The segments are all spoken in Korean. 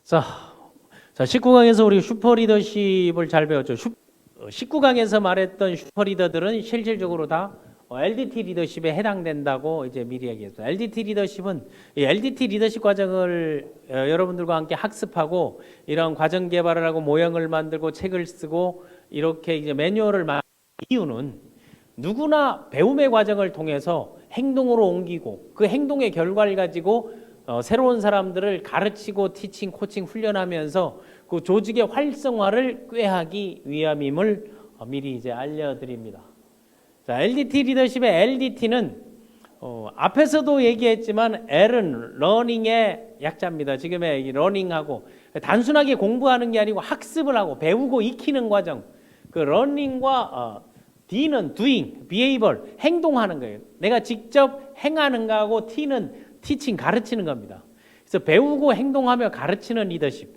자, 19강에서 우리 슈퍼 리더십을 잘 배웠죠. 19강에서 말했던 슈퍼 리더들은 실질적으로 다 LDT 리더십에 해당된다고 이제 미리 얘기했어요. LDT 리더십은 이 LDT 리더십 과정을 여러분들과 함께 학습하고 이런 과정 개발을 하고 모형을 만들고 책을 쓰고 이렇게 이제 매뉴얼을 만든 이유는 누구나 배움의 과정을 통해서 행동으로 옮기고 그 행동의 결과를 가지고 새로운 사람들을 가르치고 티칭, 코칭, 훈련하면서 그 조직의 활성화를 꾀하기 위함임을 미리 이제 알려드립니다. 자, LDT 리더십의 LDT는 앞에서도 얘기했지만 L은 러닝의 약자입니다. 지금의 러닝하고 단순하게 공부하는 게 아니고 학습을 하고 배우고 익히는 과정. 그 러닝과 D는 doing, behavior, 행동하는 거예요. 내가 직접 행하는 거하고 T는 teaching, 가르치는 겁니다. 그래서 배우고 행동하며 가르치는 리더십.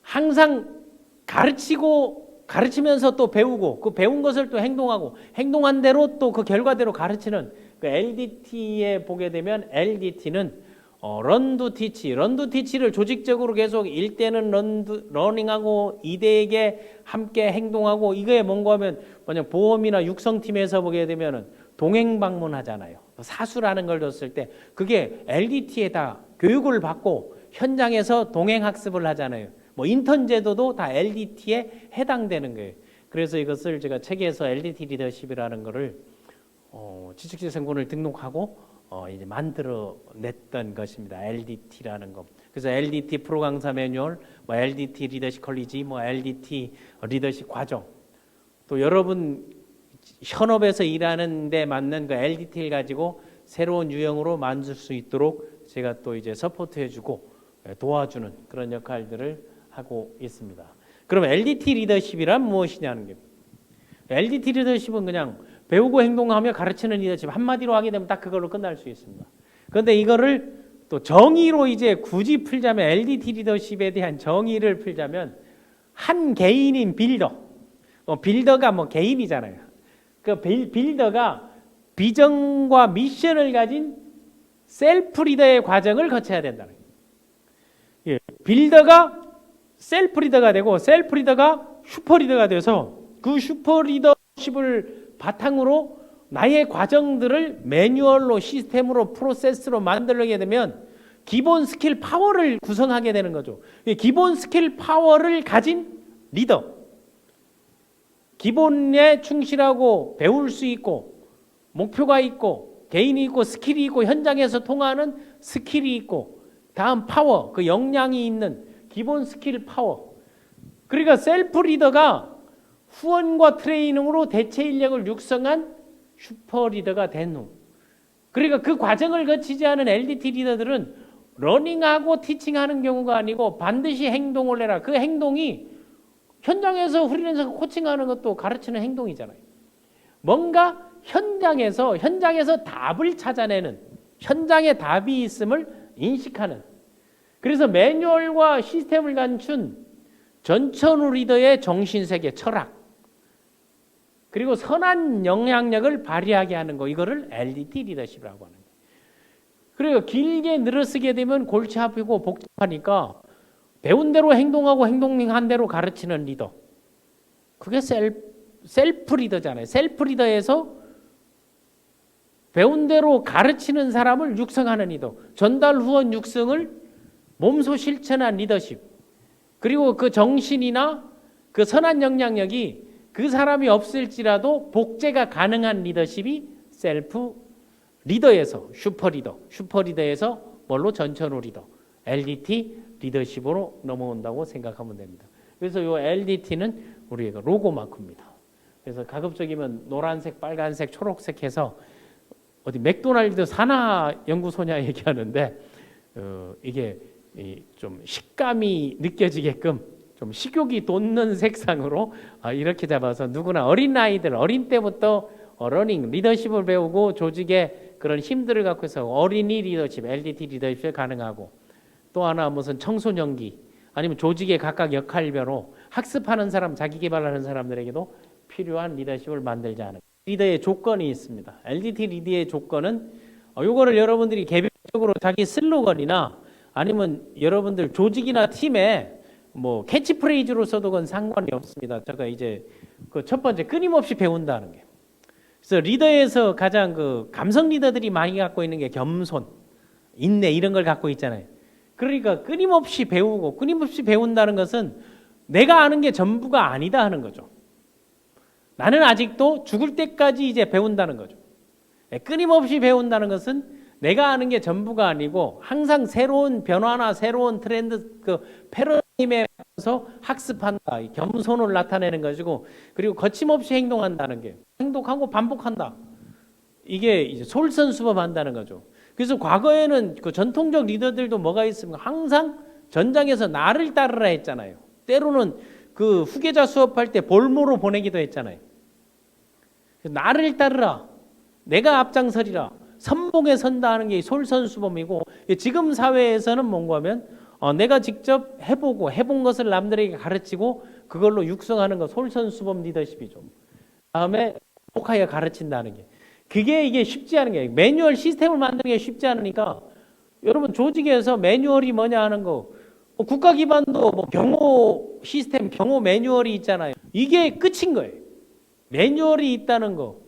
항상 가르치면서 또 배우고 그 배운 것을 또 행동하고 행동한 대로 또 그 결과대로 가르치는 그 LDT에 보게 되면 LDT는 run to teach, run to teach를 조직적으로 계속 1대는 러닝하고 2대에게 함께 행동하고 이거에 뭔가 하면 만약 보험이나 육성팀에서 보게 되면은 동행 방문하잖아요. 사수라는 걸 줬을 때 그게 LDT에다 교육을 받고 현장에서 동행 학습을 하잖아요. 뭐 인턴 제도도 다 LDT에 해당되는 거예요. 그래서 이것을 제가 책에서 LDT 리더십이라는 거를 지식재생권을 등록하고 이제 만들어 냈던 것입니다. LDT라는 거. 그래서 LDT 프로 강사 매뉴얼, 뭐 LDT 리더십 컬리지, 뭐 LDT 리더십 과정. 또 여러분 현업에서 일하는 데 맞는 그 LDT를 가지고 새로운 유형으로 만들 수 있도록 제가 또 이제 서포트해 주고 도와주는 그런 역할들을 하고 있습니다. 그럼 LDT 리더십이란 무엇이냐는 게 LDT 리더십은 그냥 배우고 행동하며 가르치는 리더십 한마디로 하게 되면 딱 그걸로 끝날 수 있습니다. 그런데 이거를 또 정의로 이제 굳이 풀자면 LDT 리더십에 대한 정의를 풀자면 한 개인인 빌더, 빌더가 뭐 개인이잖아요. 그 빌더가 비전과 미션을 가진 셀프 리더의 과정을 거쳐야 된다는 거예요. 빌더가 셀프 리더가 되고 셀프 리더가 슈퍼 리더가 돼서 그 슈퍼 리더십을 바탕으로 나의 과정들을 매뉴얼로 시스템으로 프로세스로 만들게 되면 기본 스킬 파워를 구성하게 되는 거죠. 기본 스킬 파워를 가진 리더, 기본에 충실하고 배울 수 있고 목표가 있고 개인이 있고 스킬이 있고 현장에서 통하는 스킬이 있고 다음 파워, 그 역량이 있는 기본 스킬 파워. 그러니까 셀프 리더가 후원과 트레이닝으로 대체 인력을 육성한 슈퍼 리더가 된 후. 그러니까 그 과정을 거치지 않은 LDT 리더들은 러닝하고 티칭하는 경우가 아니고 반드시 행동을 해라. 그 행동이 현장에서 프리랜서 코칭하는 것도 가르치는 행동이잖아요. 뭔가 현장에서 답을 찾아내는, 현장에 답이 있음을 인식하는. 그래서 매뉴얼과 시스템을 갖춘 전천후 리더의 정신세계, 철학, 그리고 선한 영향력을 발휘하게 하는 거, 이거를 LDT 리더십이라고 하는 거예요. 그리고 길게 늘어쓰게 되면 골치 아프고 복잡하니까 배운 대로 행동하고 행동한 대로 가르치는 리더. 그게 셀프 리더잖아요. 셀프 리더에서 배운 대로 가르치는 사람을 육성하는 리더. 전달 후원 육성을 몸소 실천한 리더십. 그리고 그 정신이나 그 선한 영향력이 그 사람이 없을지라도 복제가 가능한 리더십이 셀프 리더에서 슈퍼 리더에서 뭘로 전천후 리더, LDT 리더십으로 넘어온다고 생각하면 됩니다. 그래서 이 LDT는 우리가 로고 마크입니다. 그래서 가급적이면 노란색, 빨간색, 초록색 해서 어디 맥도날드 산하연구소냐 얘기하는데 이게 좀 식감이 느껴지게끔 좀 식욕이 돋는 색상으로 이렇게 잡아서 누구나 어린 아이들 어린 때부터 러닝 리더십을 배우고 조직의 그런 힘들을 갖고 해서 어린이 리더십, LDT 리더십이 가능하고 또 하나 무슨 청소년기 아니면 조직의 각각 역할별로 학습하는 사람, 자기 개발하는 사람들에게도 필요한 리더십을 만들자는 리더의 조건이 있습니다. LDT 리더의 조건은 요거를 여러분들이 개별적으로 자기 슬로건이나 아니면 여러분들 조직이나 팀에 뭐 캐치프레이즈로 써도 그건 상관이 없습니다. 제가 이제 그 첫 번째 끊임없이 배운다는 게. 그래서 리더에서 가장 그 감성 리더들이 많이 갖고 있는 게 겸손, 인내 이런 걸 갖고 있잖아요. 그러니까 끊임없이 배우고 끊임없이 배운다는 것은 내가 아는 게 전부가 아니다 하는 거죠. 나는 아직도 죽을 때까지 이제 배운다는 거죠. 끊임없이 배운다는 것은 내가 아는 게 전부가 아니고 항상 새로운 변화나 새로운 트렌드 그 패러다임에 서 학습한다. 겸손을 나타내는 것이고 그리고 거침없이 행동한다는 게 행동하고 반복한다. 이게 이제 솔선수범한다는 거죠. 그래서 과거에는 그 전통적 리더들도 뭐가 있습니까? 항상 전장에서 나를 따르라 했잖아요. 때로는 그 후계자 수업할 때 볼모로 보내기도 했잖아요. 나를 따르라. 내가 앞장서리라. 선봉에 선다 하는 게 솔선수범이고 지금 사회에서는 뭔가 하면 내가 직접 해보고 해본 것을 남들에게 가르치고 그걸로 육성하는 거 솔선수범 리더십이죠. 다음에 복하여 가르친다는 게 그게 이게 쉽지 않은 게 매뉴얼 시스템을 만드는 게 쉽지 않으니까 여러분 조직에서 매뉴얼이 뭐냐 하는 거 국가 기반도 뭐 경호 시스템 경호 매뉴얼이 있잖아요. 이게 끝인 거예요. 매뉴얼이 있다는 거.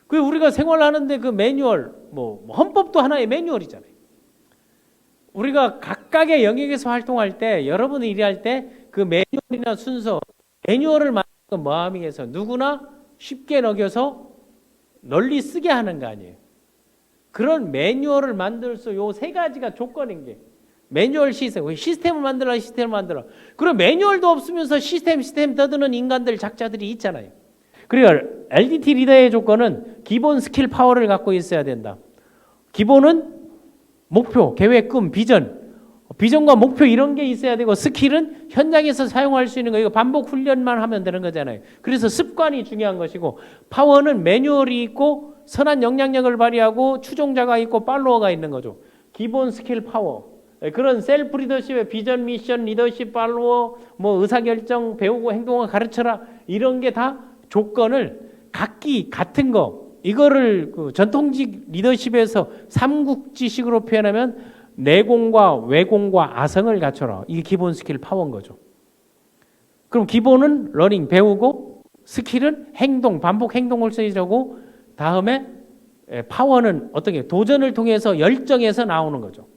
그 우리가 생활하는데 그 매뉴얼 뭐 헌법도 하나의 매뉴얼이잖아요. 우리가 각각의 영역에서 활동할 때 여러분이 일할 때 그 매뉴얼이나 순서 매뉴얼을 만드는 모함에서 누구나 쉽게 녹여서 널리 쓰게 하는 거 아니에요. 그런 매뉴얼을 만들 수 요 세 가지가 조건인 게 매뉴얼 시스템을 만들어. 그럼 매뉴얼도 없으면서 시스템 떠드는 인간들 작자들이 있잖아요. 그리고 LDT 리더의 조건은 기본 스킬 파워를 갖고 있어야 된다. 기본은 목표, 계획, 꿈, 비전과 목표 이런 게 있어야 되고 스킬은 현장에서 사용할 수 있는 거 이거 반복 훈련만 하면 되는 거잖아요. 그래서 습관이 중요한 것이고 파워는 매뉴얼이 있고 선한 영향력을 발휘하고 추종자가 있고 팔로워가 있는 거죠. 기본 스킬 파워. 그런 셀프 리더십의 비전, 미션, 리더십, 팔로워, 뭐 의사결정, 배우고 행동을 가르쳐라 이런 게 다 조건을 각기 같은 거 이거를 그 전통직 리더십에서 삼국지식으로 표현하면 내공과 외공과 아성을 갖춰라. 이게 기본 스킬 파워인 거죠. 그럼 기본은 러닝 배우고 스킬은 행동 반복 행동을 쓰이려고 다음에 파워는 어떻게 도전을 통해서 열정에서 나오는 거죠.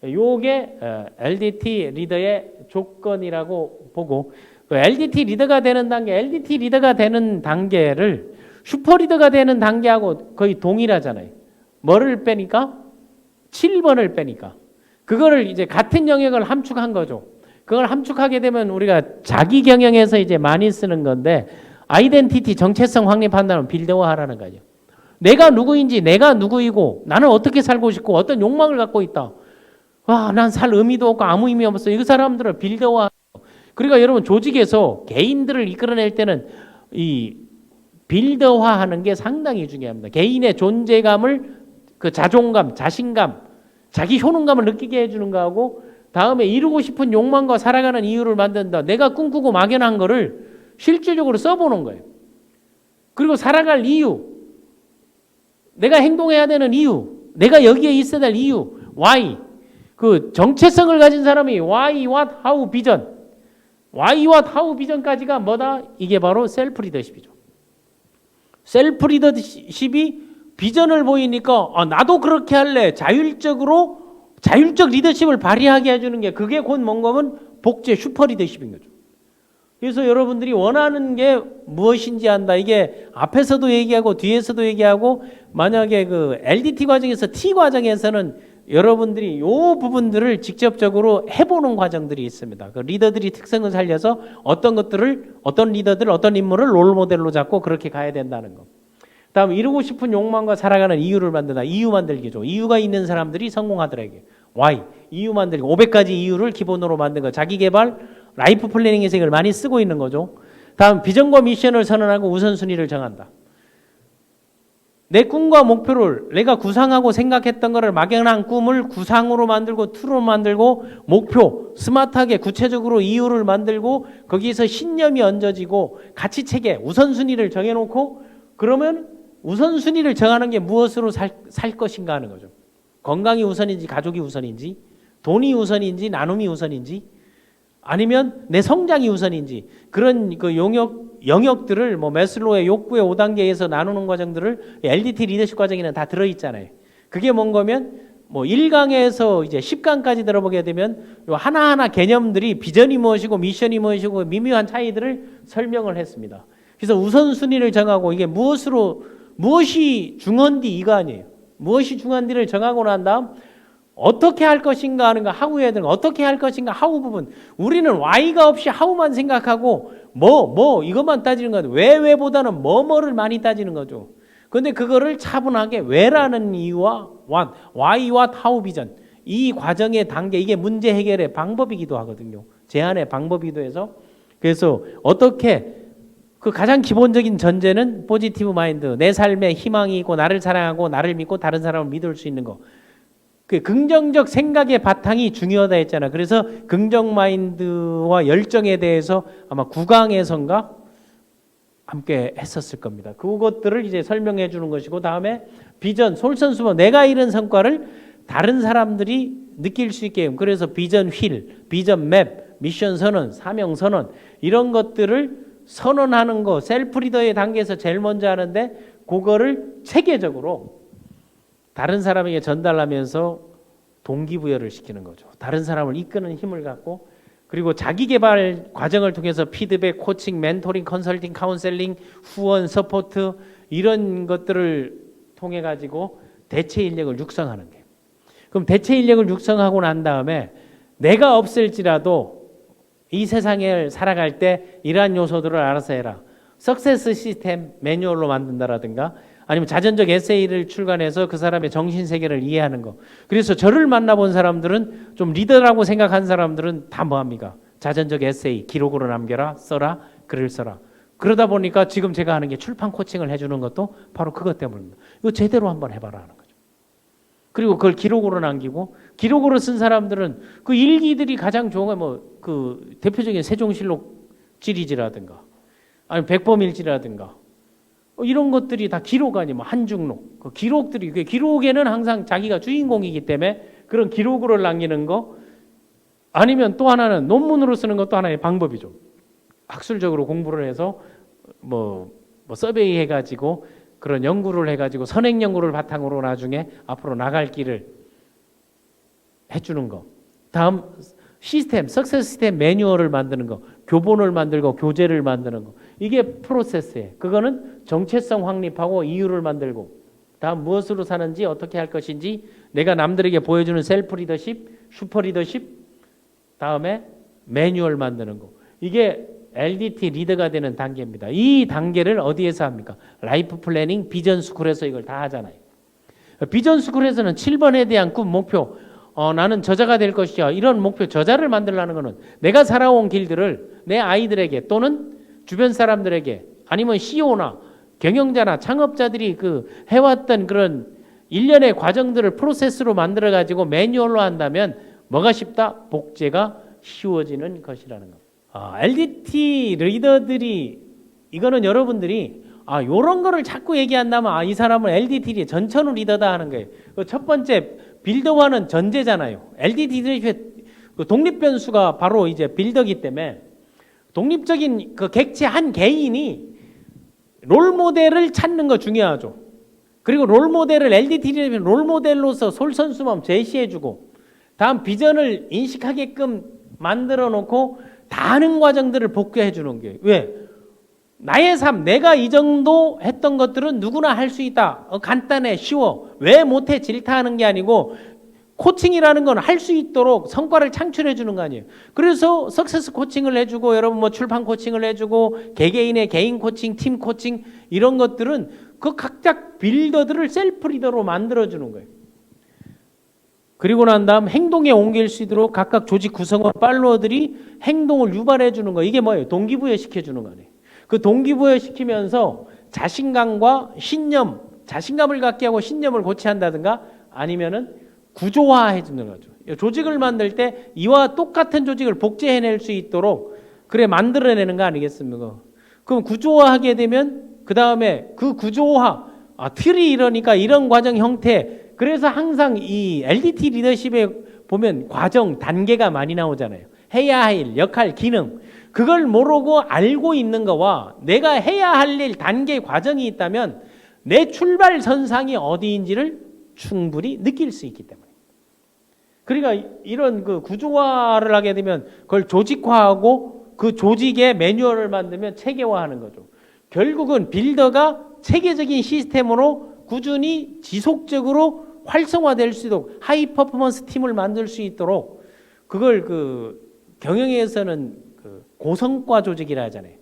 요게 LDT 리더의 조건이라고 보고 LDT 리더가 되는 단계, LDT 리더가 되는 단계를 슈퍼 리더가 되는 단계하고 거의 동일하잖아요. 뭐를 빼니까? 7번을 빼니까. 그거를 이제 같은 영역을 함축한 거죠. 그걸 함축하게 되면 우리가 자기 경영에서 이제 많이 쓰는 건데 아이덴티티 정체성 확립한다는 빌드화하라는 거죠. 내가 누구인지 내가 누구이고 나는 어떻게 살고 싶고 어떤 욕망을 갖고 있다. 와, 난 살 의미도 없고 아무 의미 없어. 이 사람들을 빌드화. 그러니까 여러분 조직에서 개인들을 이끌어낼 때는 이 빌드화하는 게 상당히 중요합니다. 개인의 존재감을 그 자존감, 자신감, 자기 효능감을 느끼게 해주는 거하고 다음에 이루고 싶은 욕망과 살아가는 이유를 만든다. 내가 꿈꾸고 막연한 거를 실질적으로 써보는 거예요. 그리고 살아갈 이유, 내가 행동해야 되는 이유, 내가 여기에 있어야 될 이유, why. 그 정체성을 가진 사람이 why, what, how, 비전. why, what, how, 비전까지가 뭐다? 이게 바로 셀프 리더십이죠. 셀프 리더십이 비전을 보이니까 나도 그렇게 할래. 자율적 리더십을 발휘하게 해주는 게 그게 곧 뭔가면 복제 슈퍼 리더십인 거죠. 그래서 여러분들이 원하는 게 무엇인지 안다. 이게 앞에서도 얘기하고 뒤에서도 얘기하고 만약에 그 LDT 과정에서 T 과정에서는 여러분들이 요 부분들을 직접적으로 해보는 과정들이 있습니다. 그 리더들이 특성을 살려서 어떤 리더들, 어떤 인물을 롤모델로 잡고 그렇게 가야 된다는 거. 다음 이루고 싶은 욕망과 살아가는 이유를 만든다. 이유 만들기죠. 이유가 있는 사람들이 성공하더라고요. why. 이유 만들기. 500가지 이유를 기본으로 만든 거. 자기개발, 라이프 플래닝에서 이걸 많이 쓰고 있는 거죠. 다음 비전과 미션을 선언하고 우선순위를 정한다. 내 꿈과 목표를 내가 구상하고 생각했던 거를 막연한 꿈을 구상으로 만들고 투로 만들고 목표 스마트하게 구체적으로 이유를 만들고 거기에서 신념이 얹어지고 가치체계 우선순위를 정해놓고 그러면 우선순위를 정하는 게 무엇으로 살 것인가 하는 거죠. 건강이 우선인지 가족이 우선인지 돈이 우선인지 나눔이 우선인지 아니면 내 성장이 우선인지 그런 그 영역들을 뭐 매슬로우의 욕구의 5단계에서 나누는 과정들을 LDT 리더십 과정에는 다 들어있잖아요. 그게 뭔 거면 뭐 1강에서 이제 10강까지 들어보게 되면 요 하나하나 개념들이 비전이 무엇이고 미션이 무엇이고 미묘한 차이들을 설명을 했습니다. 그래서 우선순위를 정하고 이게 무엇이 중헌디 이거 아니에요. 무엇이 중헌디를 정하고 난 다음 어떻게 할 것인가 하는 거 하우에 대한 어떻게 할 것인가 하우 부분 우리는 Y가 없이 하우만 생각하고 이것만 따지는 거죠. 왜보다는 뭐를 많이 따지는 거죠. 그런데 그거를 차분하게 왜라는 이유와 Y와 하우 비전 이 과정의 단계 이게 문제 해결의 방법이기도 하거든요. 제안의 방법이기도 해서 그래서 어떻게 그 가장 기본적인 전제는 포지티브 마인드 내 삶에 희망이 있고 나를 사랑하고 나를 믿고 다른 사람을 믿을 수 있는 거 그 긍정적 생각의 바탕이 중요하다 했잖아. 그래서 긍정 마인드와 열정에 대해서 아마 9강에선가 함께 했었을 겁니다. 그것들을 이제 설명해 주는 것이고 다음에 비전, 솔선수범 내가 이룬 성과를 다른 사람들이 느낄 수 있게 그래서 비전 휠, 비전 맵, 미션 선언, 사명 선언 이런 것들을 선언하는 거 셀프 리더의 단계에서 제일 먼저 하는데 그거를 체계적으로 다른 사람에게 전달하면서 동기부여를 시키는 거죠. 다른 사람을 이끄는 힘을 갖고 그리고 자기개발 과정을 통해서 피드백, 코칭, 멘토링, 컨설팅, 카운셀링, 후원, 서포트 이런 것들을 통해 가지고 대체 인력을 육성하는 게 그럼 대체 인력을 육성하고 난 다음에 내가 없을지라도 이 세상을 살아갈 때 이러한 요소들을 알아서 해라. 석세스 시스템 매뉴얼로 만든다라든가 아니면 자전적 에세이를 출간해서 그 사람의 정신세계를 이해하는 거. 그래서 저를 만나본 사람들은 좀 리더라고 생각한 사람들은 다 뭐합니까? 자전적 에세이 기록으로 남겨라 써라 글을 써라. 그러다 보니까 지금 제가 하는 게 출판 코칭을 해주는 것도 바로 그것 때문입니다. 이거 제대로 한번 해봐라 하는 거죠. 그리고 그걸 기록으로 남기고 기록으로 쓴 사람들은 그 일기들이 가장 좋은 건 뭐 그 대표적인 세종실록 시리즈라든가 아니면 백범일지라든가 이런 것들이 다 기록 아니면 한중록 그 기록들이 그 기록에는 항상 자기가 주인공이기 때문에 그런 기록으로 남기는 거 아니면 또 하나는 논문으로 쓰는 것도 하나의 방법이죠. 학술적으로 공부를 해서 뭐 서베이 해가지고 그런 연구를 해가지고 선행 연구를 바탕으로 나중에 앞으로 나갈 길을 해주는 거. 다음 시스템, 석세스 시스템 매뉴얼을 만드는 거, 교본을 만들고 교재를 만드는 거. 이게 프로세스예요. 그거는 정체성 확립하고 이유를 만들고 다음 무엇으로 사는지 어떻게 할 것인지 내가 남들에게 보여주는 셀프 리더십, 슈퍼 리더십 다음에 매뉴얼 만드는 거. 이게 LDT 리더가 되는 단계입니다. 이 단계를 어디에서 합니까? 라이프 플래닝 비전 스쿨에서 이걸 다 하잖아요. 비전 스쿨에서는 7번에 대한 꿈, 목표 나는 저자가 될 것이야. 이런 목표, 저자를 만들려는 거는 내가 살아온 길들을 내 아이들에게 또는 주변 사람들에게 아니면 CEO나 경영자나 창업자들이 그 해왔던 그런 일련의 과정들을 프로세스로 만들어 가지고 매뉴얼로 한다면 뭐가 쉽다? 복제가 쉬워지는 것이라는 겁니다. LDT 리더들이 이거는 여러분들이 요런 거를 자꾸 얘기한다면 이 사람은 LDT 전천후 리더다 하는 거예요. 첫 번째 빌더와는 전제잖아요. LDT 리더십의 독립 변수가 바로 이제 빌더기 때문에 독립적인 그 객체 한 개인이 롤 모델을 찾는 거 중요하죠. 그리고 롤 모델을 LDT 리더십 롤 모델로서 솔선수범 제시해주고 다음 비전을 인식하게끔 만들어 놓고 다 하는 과정들을 복귀해 주는 게 왜? 나의 삶, 내가 이 정도 했던 것들은 누구나 할 수 있다. 간단해, 쉬워. 왜 못해? 질타하는 게 아니고 코칭이라는 건 할 수 있도록 성과를 창출해 주는 거 아니에요. 그래서 석세스 코칭을 해주고 여러분 뭐 출판 코칭을 해주고 개개인의 개인 코칭, 팀 코칭 이런 것들은 그 각자 빌더들을 셀프 리더로 만들어 주는 거예요. 그리고 난 다음 행동에 옮길 수 있도록 각각 조직 구성원 팔로워들이 행동을 유발해 주는 거. 이게 뭐예요? 동기부여 시켜주는 거 아니에요. 그 동기부여 시키면서 자신감과 신념, 자신감을 갖게 하고 신념을 고취한다든가 아니면은 구조화해 주는 거죠. 조직을 만들 때 이와 똑같은 조직을 복제해낼 수 있도록 그래 만들어내는 거 아니겠습니까? 그럼 구조화하게 되면 그 다음에 그 구조화, 틀이 이러니까 이런 과정 형태 그래서 항상 이 LDT 리더십에 보면 과정, 단계가 많이 나오잖아요. 해야 할 일, 역할, 기능. 그걸 모르고 알고 있는 거와 내가 해야 할 일, 단계, 과정이 있다면 내 출발선상이 어디인지를 충분히 느낄 수 있기 때문에. 그러니까 이런 그 구조화를 하게 되면 그걸 조직화하고 그 조직의 매뉴얼을 만들면 체계화하는 거죠. 결국은 빌더가 체계적인 시스템으로 꾸준히 지속적으로 활성화될 수 있도록 하이 퍼포먼스 팀을 만들 수 있도록 그걸 그 경영에서는 그 고성과 조직이라 하잖아요.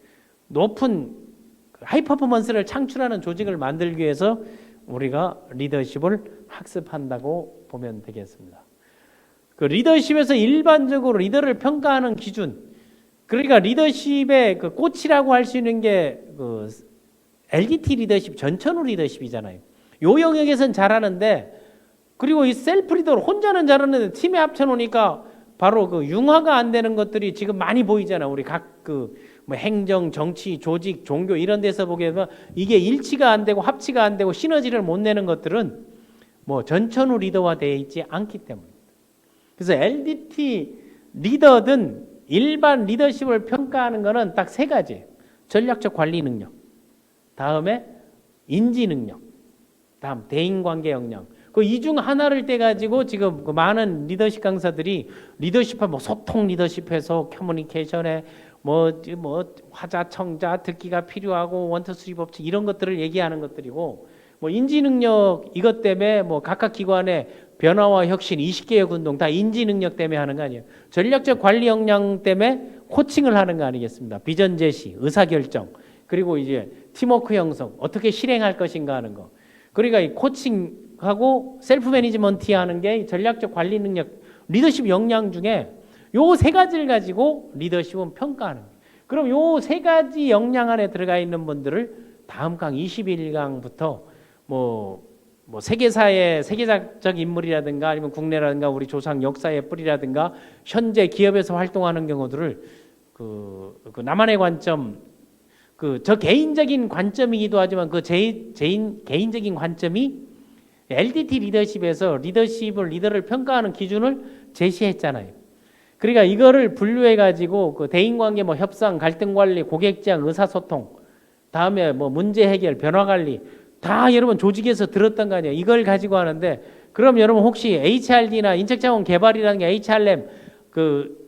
높은 하이 퍼포먼스를 창출하는 조직을 만들기 위해서 우리가 리더십을 학습한다고 보면 되겠습니다. 그 리더십에서 일반적으로 리더를 평가하는 기준, 그러니까 리더십의 그 꽃이라고 할 수 있는 게 그 LDT 리더십, 전천후 리더십이잖아요. 요 영역에선 잘하는데, 그리고 이 셀프 리더로 혼자는 잘하는데 팀에 합쳐놓으니까 바로 그 융화가 안 되는 것들이 지금 많이 보이잖아. 우리 각 그 뭐 행정, 정치, 조직, 종교 이런 데서 보게 되면 이게 일치가 안 되고 합치가 안 되고 시너지를 못 내는 것들은 뭐 전천후 리더화 되어 있지 않기 때문입니다. 그래서 LDT 리더든 일반 리더십을 평가하는 거는 딱 세 가지. 전략적 관리 능력, 다음에 인지 능력, 다음 대인관계 역량. 그 이 중 하나를 떼가지고 지금 그 많은 리더십 강사들이 리더십하 뭐 소통 리더십해서 커뮤니케이션에 뭐 화자, 청자, 듣기가 필요하고 원투 쓰리 법칙 이런 것들을 얘기하는 것들이고, 뭐 인지 능력 이것 때문에 뭐 각각 기관의 변화와 혁신 20개의 운동 다 인지 능력 때문에 하는 거 아니에요. 전략적 관리 역량 때문에 코칭을 하는 거 아니겠습니까? 비전 제시, 의사결정, 그리고 이제 팀워크 형성, 어떻게 실행할 것인가 하는 거. 그러니까 이 코칭하고 셀프 매니지먼트 하는 게 전략적 관리 능력, 리더십 역량 중에 요 세 가지를 가지고 리더십은 평가하는 거예요. 그럼 요 세 가지 역량 안에 들어가 있는 분들을 다음 강 21강부터 뭐 세계사의 세계적 인물이라든가 아니면 국내라든가 우리 조상 역사의 뿌리라든가 현재 기업에서 활동하는 경우들을 그 나만의 관점, 그 저 개인적인 관점이기도 하지만 그 개인적인 관점이 LDT 리더십에서 리더를 평가하는 기준을 제시했잖아요. 그러니까 이거를 분류해 가지고 그 대인관계, 뭐 협상, 갈등 관리, 고객 지향, 의사소통, 다음에 뭐 문제 해결, 변화 관리 다 여러분 조직에서 들었던 거 아니에요. 이걸 가지고 하는데, 그럼 여러분 혹시 HRD나 인적자원 개발이라는 게 HRM 그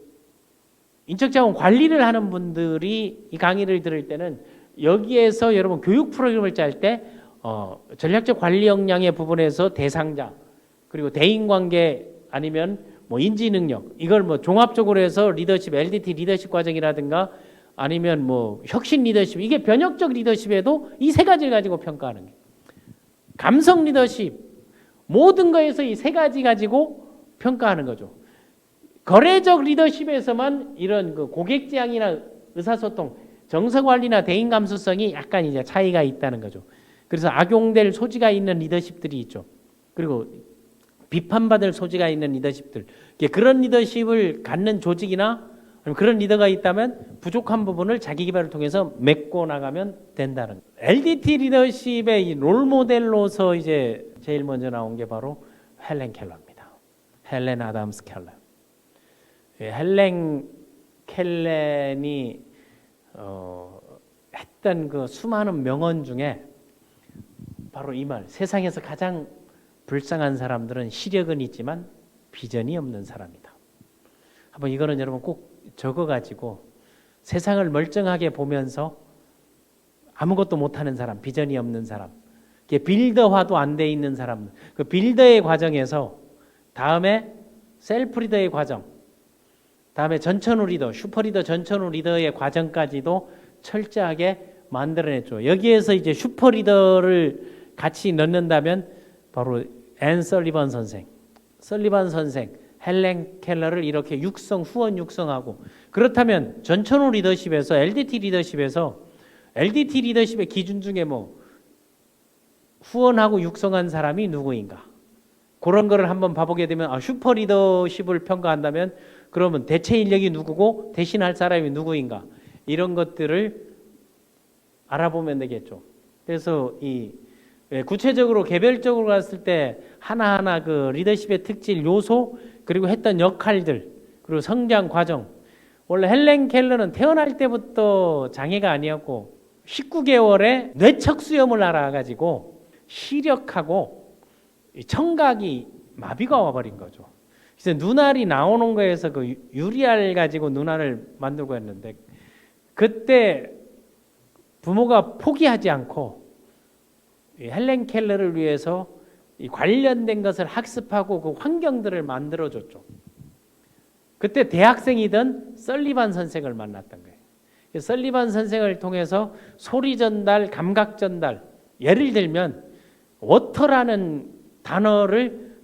인적자원 관리를 하는 분들이 이 강의를 들을 때는 여기에서 여러분 교육 프로그램을 짤 때 전략적 관리 역량의 부분에서 대상자, 그리고 대인관계 아니면 뭐 인지 능력, 이걸 뭐 종합적으로 해서 리더십, LDT 리더십 과정이라든가 아니면 뭐 혁신 리더십, 이게 변혁적 리더십에도 이 세 가지를 가지고 평가하는 거예요. 감성 리더십, 모든 거에서 이 세 가지 가지고 평가하는 거죠. 거래적 리더십에서만 이런 그 고객 지향이나 의사소통, 정서 관리나 대인 감수성이 약간 이제 차이가 있다는 거죠. 그래서 악용될 소지가 있는 리더십들이 있죠. 그리고 비판받을 소지가 있는 리더십들, 그런 리더십을 갖는 조직이나 그런 리더가 있다면 부족한 부분을 자기 개발을 통해서 메꿔 나가면 된다는 거예요. LDT 리더십의 이 롤 모델로서 이제 제일 먼저 나온 게 바로 헬렌 켈러입니다. 헬렌 아담스 켈러. 헬렌 켈렌이 했던 그 수많은 명언 중에 바로 이 말, 세상에서 가장 불쌍한 사람들은 시력은 있지만 비전이 없는 사람이다. 한번 이거는 여러분 꼭 적어가지고 세상을 멀쩡하게 보면서 아무것도 못하는 사람, 비전이 없는 사람, 빌더화도 안 돼 있는 사람, 그 빌더의 과정에서 다음에 셀프 리더의 과정, 다음에 전천후 리더, 슈퍼 리더, 전천후 리더의 과정까지도 철저하게 만들어냈죠. 여기에서 이제 슈퍼 리더를 같이 넣는다면 바로 앤 설리반 선생, 헬렌 켈러를 이렇게 후원 육성하고, 그렇다면 전천후 리더십에서 LDT 리더십의 기준 중에 뭐 후원하고 육성한 사람이 누구인가? 그런 거를 한번 봐보게 되면 슈퍼 리더십을 평가한다면 그러면 대체 인력이 누구고 대신할 사람이 누구인가? 이런 것들을 알아보면 되겠죠. 그래서 이 구체적으로 개별적으로 갔을 때 하나하나 그 리더십의 특질, 요소, 그리고 했던 역할들, 그리고 성장 과정. 원래 헬렌 켈러는 태어날 때부터 장애가 아니었고 19개월에 뇌척수염을 알아가지고 시력하고 청각이 마비가 와버린 거죠. 그래서 눈알이 나오는 거에서 그 유리알 가지고 눈알을 만들고 했는데 그때 부모가 포기하지 않고 헬렌 켈러를 위해서 이 관련된 것을 학습하고 그 환경들을 만들어줬죠. 그때 대학생이던 설리반 선생을 만났던 거예요. 설리반 선생을 통해서 소리 전달, 감각 전달, 예를 들면 워터라는 단어를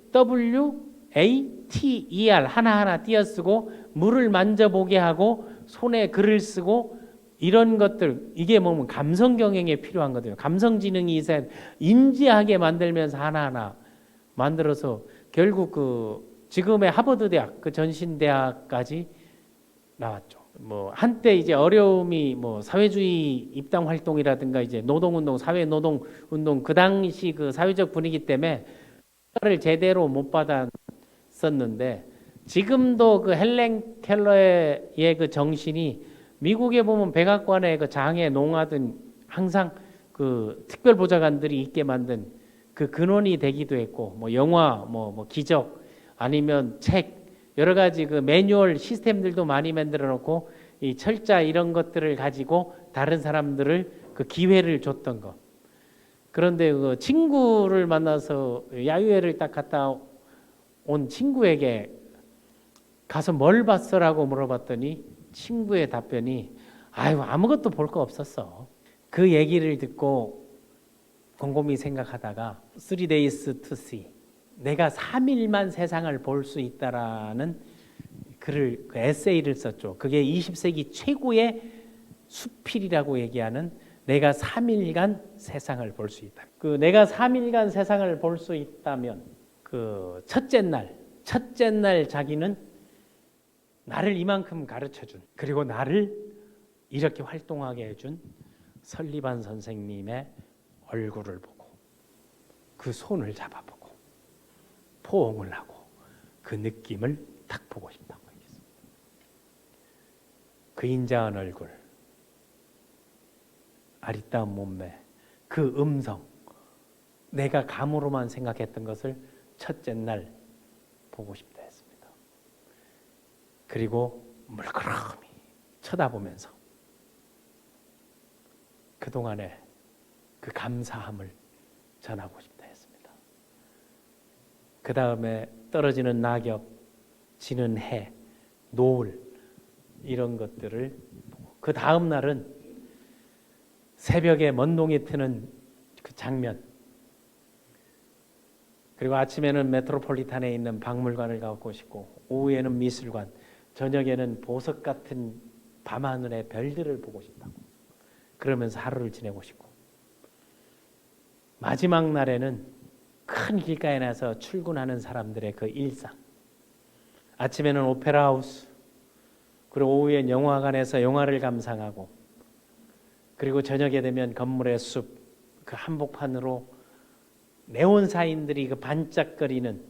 WATER 하나하나 띄어쓰고 물을 만져보게 하고 손에 글을 쓰고 이런 것들, 이게 뭐면 감성 경영에 필요한 거거든요. 감성 지능이 있어야 인지하게 만들면서 하나하나 만들어서 결국 그 지금의 하버드 대학, 그 전신 대학까지 나왔죠. 뭐 한때 이제 어려움이 뭐 사회주의 입당 활동이라든가 이제 노동운동, 사회노동운동 그 당시 그 사회적 분위기 때문에 를 제대로 못 받았었는데 지금도 그 헬렌 켈러의 그 정신이 미국에 보면 백악관에 그 장애 농아든 항상 그 특별 보좌관들이 있게 만든 그 근원이 되기도 했고 뭐 영화 뭐 기적 아니면 책 여러 가지 그 매뉴얼 시스템들도 많이 만들어 놓고 이 철자 이런 것들을 가지고 다른 사람들을 그 기회를 줬던 거. 그런데 그 친구를 만나서 야유회를 딱 갔다 온 친구에게 가서 뭘 봤어라고 물어봤더니 친구의 답변이 아유 아무것도 볼 거 없었어. 그 얘기를 듣고 곰곰이 생각하다가 3 days to see 내가 3일만 세상을 볼 수 있다라는 글을 그 에세이를 썼죠. 그게 20세기 최고의 수필이라고 얘기하는 내가 3일간 세상을 볼 수 있다. 그 내가 3일간 세상을 볼 수 있다면 그 첫째 날 자기는 나를 이만큼 가르쳐준 그리고 나를 이렇게 활동하게 해준 설리반 선생님의 얼굴을 보고 그 손을 잡아보고 포옹을 하고 그 느낌을 딱 보고 싶다고 얘기했습니다. 그 인자한 얼굴, 아리따운 몸매, 그 음성, 내가 감으로만 생각했던 것을 첫째 날 보고 싶다 했습니다. 그리고 물끄러미 쳐다보면서 그동안의 그 감사함을 전하고 싶다 했습니다. 그 다음에 떨어지는 낙엽, 지는 해, 노을 이런 것들을 보고 그 다음 날은 새벽에 먼동이 트는 그 장면 그리고 아침에는 메트로폴리탄에 있는 박물관을 가고 싶고 오후에는 미술관, 저녁에는 보석 같은 밤하늘의 별들을 보고 싶다고 그러면서 하루를 지내고 싶고 마지막 날에는 큰 길가에 나서 출근하는 사람들의 그 일상 아침에는 오페라 하우스 그리고 오후엔 영화관에서 영화를 감상하고 그리고 저녁에 되면 건물의 숲 그 한복판으로 네온 사인들이 그 반짝거리는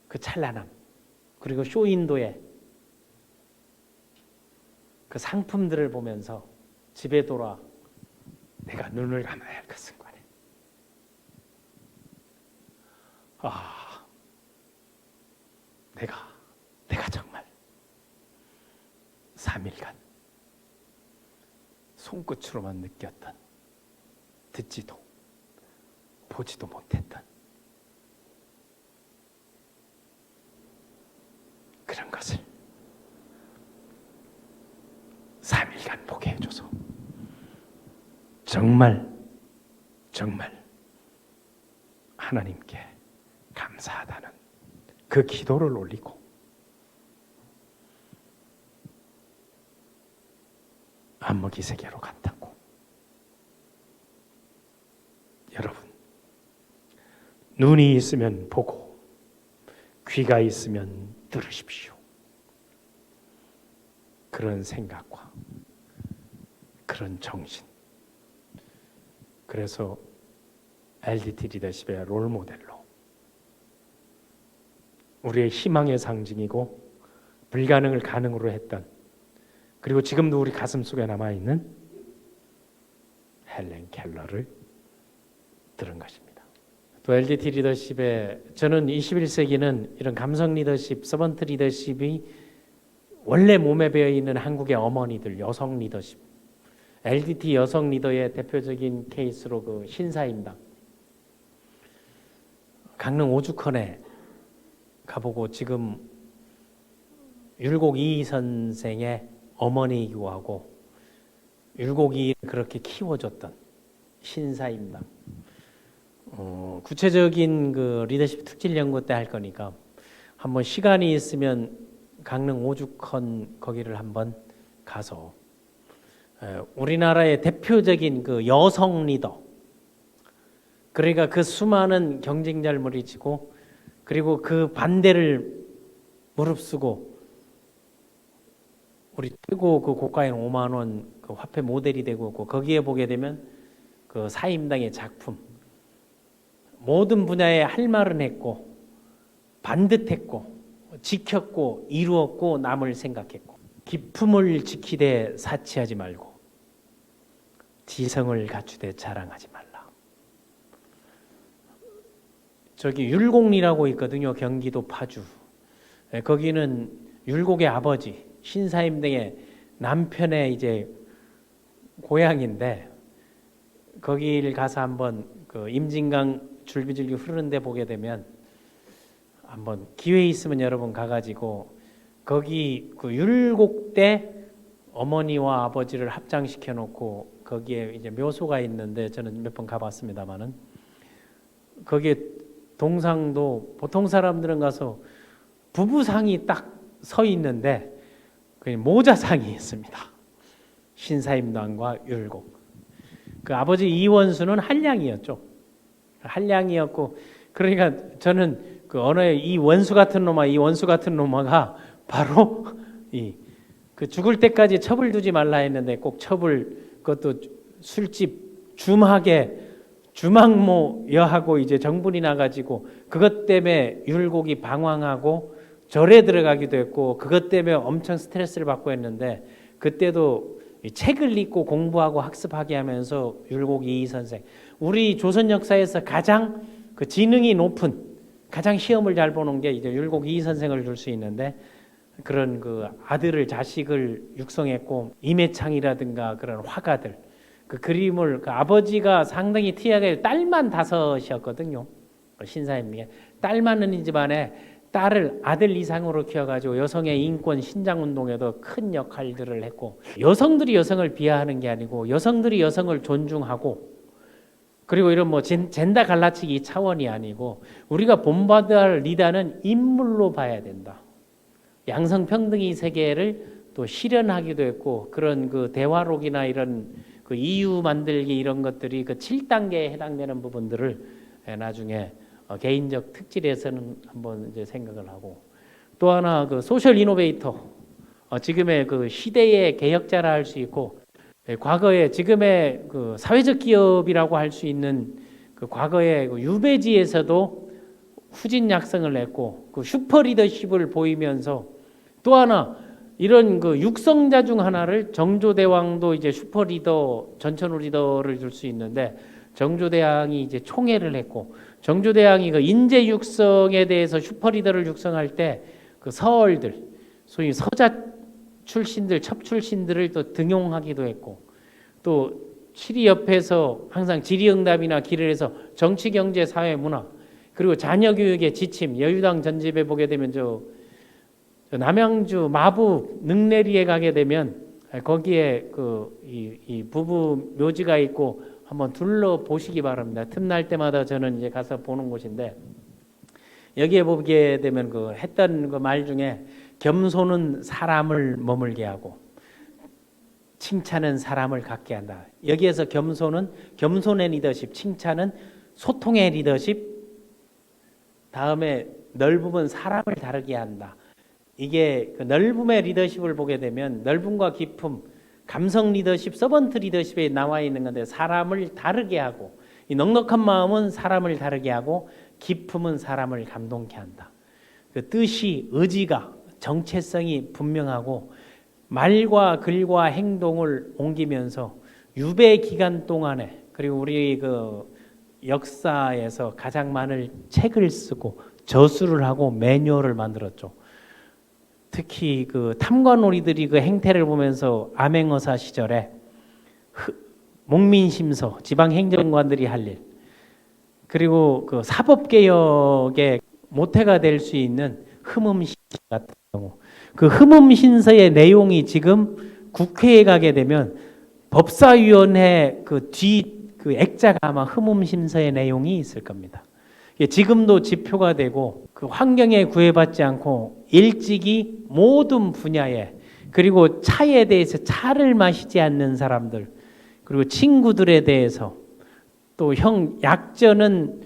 그 찬란함 그리고 쇼윈도에 그 상품들을 보면서 집에 돌아 내가 눈을 감아야 할 그 순간에 내가 정말 3일간 손끝으로만 느꼈던 듣지도 보지도 못했던 그런 것을 3일간 보게 해줘서 정말 하나님께 감사하다는 그 기도를 올리고 안목이 세계로 갔다고. 여러분, 눈이 있으면 보고 귀가 있으면 들으십시오. 그런 생각과 그런 정신 그래서 LDT 리더십의 롤 모델로 우리의 희망의 상징이고 불가능을 가능으로 했던, 그리고 지금도 우리 가슴속에 남아있는 헬렌 켈러를 들은 것입니다. 또 LDT 리더십에 저는 21세기는 이런 감성 리더십, 서번트 리더십이 원래 몸에 배어있는 한국의 어머니들, 여성 리더십, LDT 여성 리더의 대표적인 케이스로 그 신사임당 강릉 오죽헌에 가보고 지금 율곡 이희 선생의 어머니이기도 하고 율곡이를 그렇게 키워줬던 신사임당, 구체적인 그 리더십 특질 연구 때 할 거니까 한번 시간이 있으면 강릉 오죽헌 거기를 한번 가서 우리나라의 대표적인 그 여성 리더, 그러니까 그 수많은 경쟁자를 물리치고 그리고 그 반대를 무릅쓰고 우리 최고 그 고가인 5만 원 그 화폐 모델이 되고 있고, 거기에 보게 되면 그 사임당의 작품, 모든 분야에 할 말은 했고 반듯했고 지켰고 이루었고 남을 생각했고, 기품을 지키되 사치하지 말고 지성을 갖추되 자랑하지 말라. 저기 율곡리라고 있거든요. 경기도 파주. 거기는 율곡의 아버지 신사임당의 남편의 이제 고향인데, 거기를 가서 한번 그 임진강 줄기줄기 흐르는데 보게 되면 한번 기회 있으면 여러분 가가지고 거기 그 율곡대 어머니와 아버지를 합장시켜 놓고 거기에 이제 묘소가 있는데 저는 몇 번 가봤습니다만은 거기에 동상도 보통 사람들은 가서 부부상이 딱 서 있는데 그 모자상이 있습니다. 신사임당과 율곡. 그 아버지 이원수는 한량이었죠. 한량이었고, 그러니까 저는 그 어느 이 원수 같은 놈아가 바로 이 그 죽을 때까지 첩을 두지 말라 했는데 꼭 첩을, 그것도 술집 주막모 여하고 이제 정분이 나가지고 그것 때문에 율곡이 방황하고 절에 들어가기도 했고 그것 때문에 엄청 스트레스를 받고 했는데, 그때도 책을 읽고 공부하고 학습하게 하면서 율곡 이희 선생, 우리 조선 역사에서 가장 그 지능이 높은, 가장 시험을 잘 보는 게 이제 율곡 이희 선생을 줄 수 있는데, 그런 그 아들을 자식을 육성했고 임해창이라든가 그런 화가들 그 그림을, 그 아버지가 상당히 특이하게 딸만 5이었거든요. 신사임당에 딸 많은 이 집안에 딸을 아들 이상으로 키워가지고 여성의 인권 신장운동에도 큰 역할들을 했고, 여성들이 여성을 비하하는 게 아니고 여성들이 여성을 존중하고, 그리고 이런 뭐 젠더 갈라치기 차원이 아니고 우리가 본받아야 할 리더는 인물로 봐야 된다. 양성평등의 세계를 또 실현하기도 했고, 그런 그 대화록이나 이런 그 이유 만들기 이런 것들이 그 7단계에 해당되는 부분들을 나중에 개인적 특질에서는 한번 이제 생각을 하고, 또 하나 그 소셜 이노베이터, 지금의 그 시대의 개혁자라 할 수 있고, 과거에 지금의 그 사회적 기업이라고 할 수 있는 그 과거의 그 유배지에서도 후진 약성을 냈고 그 슈퍼 리더십을 보이면서, 또 하나 이런 그 육성자 중 하나를 정조대왕도 이제 슈퍼 리더, 전천후 리더를 줄 수 있는데, 정조대왕이 이제 총애를 했고, 정조대왕이 그 인재 육성에 대해서 슈퍼 리더를 육성할 때 그 서얼들, 소위 서자 출신들, 첩 출신들을 또 등용하기도 했고, 또 시리 옆에서 항상 질의응답이나 길을 해서 정치, 경제, 사회, 문화, 그리고 자녀 교육의 지침, 여유당 전집에 보게 되면 저 남양주 마부 능내리에 가게 되면 거기에 이 부부 묘지가 있고 한번 둘러 보시기 바랍니다. 틈날 때마다 저는 이제 가서 보는 곳인데, 여기에 보게 되면 그 했던 그 말 중에 겸손은 사람을 머물게 하고 칭찬은 사람을 갖게 한다. 여기에서 겸손은 겸손의 리더십, 칭찬은 소통의 리더십, 다음에 넓음은 사람을 다르게 한다. 이게 그 넓음의 리더십을 보게 되면 넓음과 깊음, 감성 리더십, 서번트 리더십에 나와 있는 건데 사람을 다르게 하고 이 넉넉한 마음은 사람을 다르게 하고 기품은 사람을 감동케 한다. 그 뜻이 의지가 정체성이 분명하고 말과 글과 행동을 옮기면서 유배 기간 동안에 그리고 우리 그 역사에서 가장 많은 책을 쓰고 저술을 하고 매뉴얼을 만들었죠. 특히 그 탐관오리들이 그 행태를 보면서 암행어사 시절에 목민심서 지방 행정관들이 할 일, 그리고 그 사법개혁의 모태가 될 수 있는 흠음신서 같은 경우, 그 흠음신서의 내용이 지금 국회에 가게 되면 법사위원회 그 액자가 아마 흠음신서의 내용이 있을 겁니다. 지금도 지표가 되고 그 환경에 구애받지 않고 일찍이 모든 분야에, 그리고 차에 대해서 차를 마시지 않는 사람들, 그리고 친구들에 대해서, 또 약전은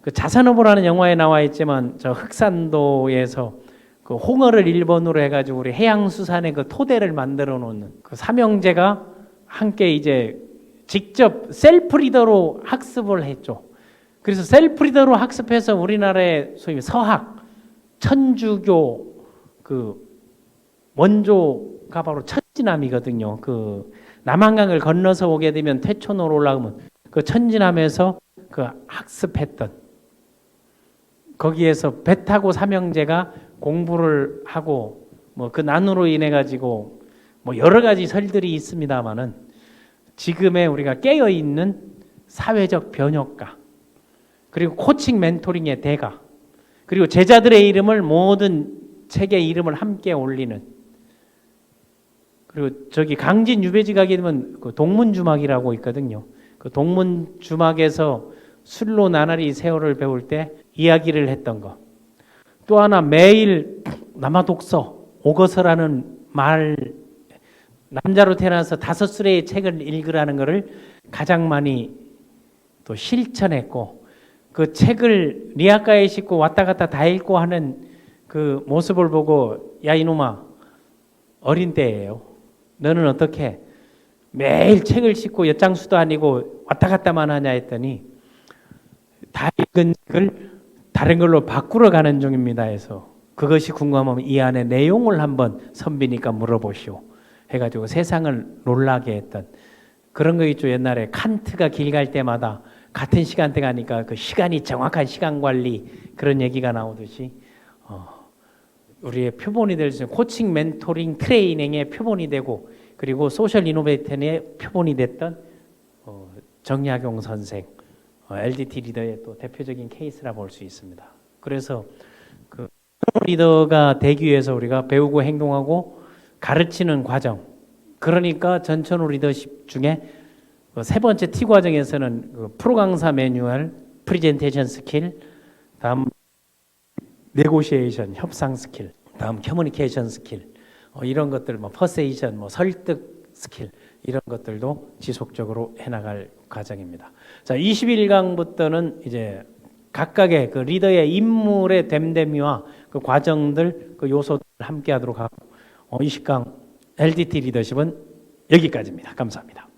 그 자산어보라는 영화에 나와 있지만 저 흑산도에서 그 홍어를 일본으로 해가지고 우리 해양수산의 그 토대를 만들어 놓는 그 삼형제가 함께 이제 직접 셀프 리더로 학습을 했죠. 그래서 셀프 리더로 학습해서 우리나라의 소위 서학, 천주교 그 원조가 바로 천지남이거든요. 그 남한강을 건너서 오게 되면 태촌으로 올라가면 그 천지남에서 그 학습했던, 거기에서 배 타고 삼형제가 공부를 하고 뭐 그 난으로 인해 가지고 뭐 여러 가지 설들이 있습니다만은 지금의 우리가 깨어 있는 사회적 변혁가, 그리고 코칭 멘토링의 대가, 그리고 제자들의 이름을 모든 책의 이름을 함께 올리는, 그리고 저기 강진 유배지 가게 되면 그 동문주막이라고 있거든요. 그 동문주막에서 술로 나날이 세월을 배울 때 이야기를 했던 거. 또 하나 매일 남아독서 오거서라는 말, 남자로 태어나서 5수레의 책을 읽으라는 것을 가장 많이 또 실천했고, 그 책을 리아카에 싣고 왔다 갔다 다 읽고 하는 그 모습을 보고, 야 이놈아, 어린 때예요. 너는 어떻게 매일 책을 싣고 엿장수도 아니고 왔다 갔다만 하냐 했더니, 다 읽은 책을 다른 걸로 바꾸러 가는 중입니다 해서, 그것이 궁금하면 이 안에 내용을 한번 선비니까 물어보시오 해가지고 세상을 놀라게 했던 그런 거 있죠. 옛날에 칸트가 길 갈 때마다 같은 시간대 가니까 그 시간이 정확한 시간 관리, 그런 얘기가 나오듯이 우리의 표본이 될 수 있는 코칭 멘토링 트레이닝의 표본이 되고, 그리고 소셜 이노베이션의 표본이 됐던 정약용 선생, LDT 리더의 또 대표적인 케이스라 볼 수 있습니다. 그래서 그 리더가 되기 위해서 우리가 배우고 행동하고 가르치는 과정, 그러니까 전천후 리더십 중에 세 번째 T 과정에서는 그 프로 강사 매뉴얼, 프리젠테이션 스킬, 다음 네고시에이션, 협상 스킬, 다음 커뮤니케이션 스킬, 이런 것들, 뭐 퍼세이션, 뭐 설득 스킬, 이런 것들도 지속적으로 해나갈 과정입니다. 자, 21강부터는 이제 각각의 그 리더의 인물의 됨됨이와 그 과정들, 그 요소들 함께 하도록 하고, 20강 LDT 리더십은 여기까지입니다. 감사합니다.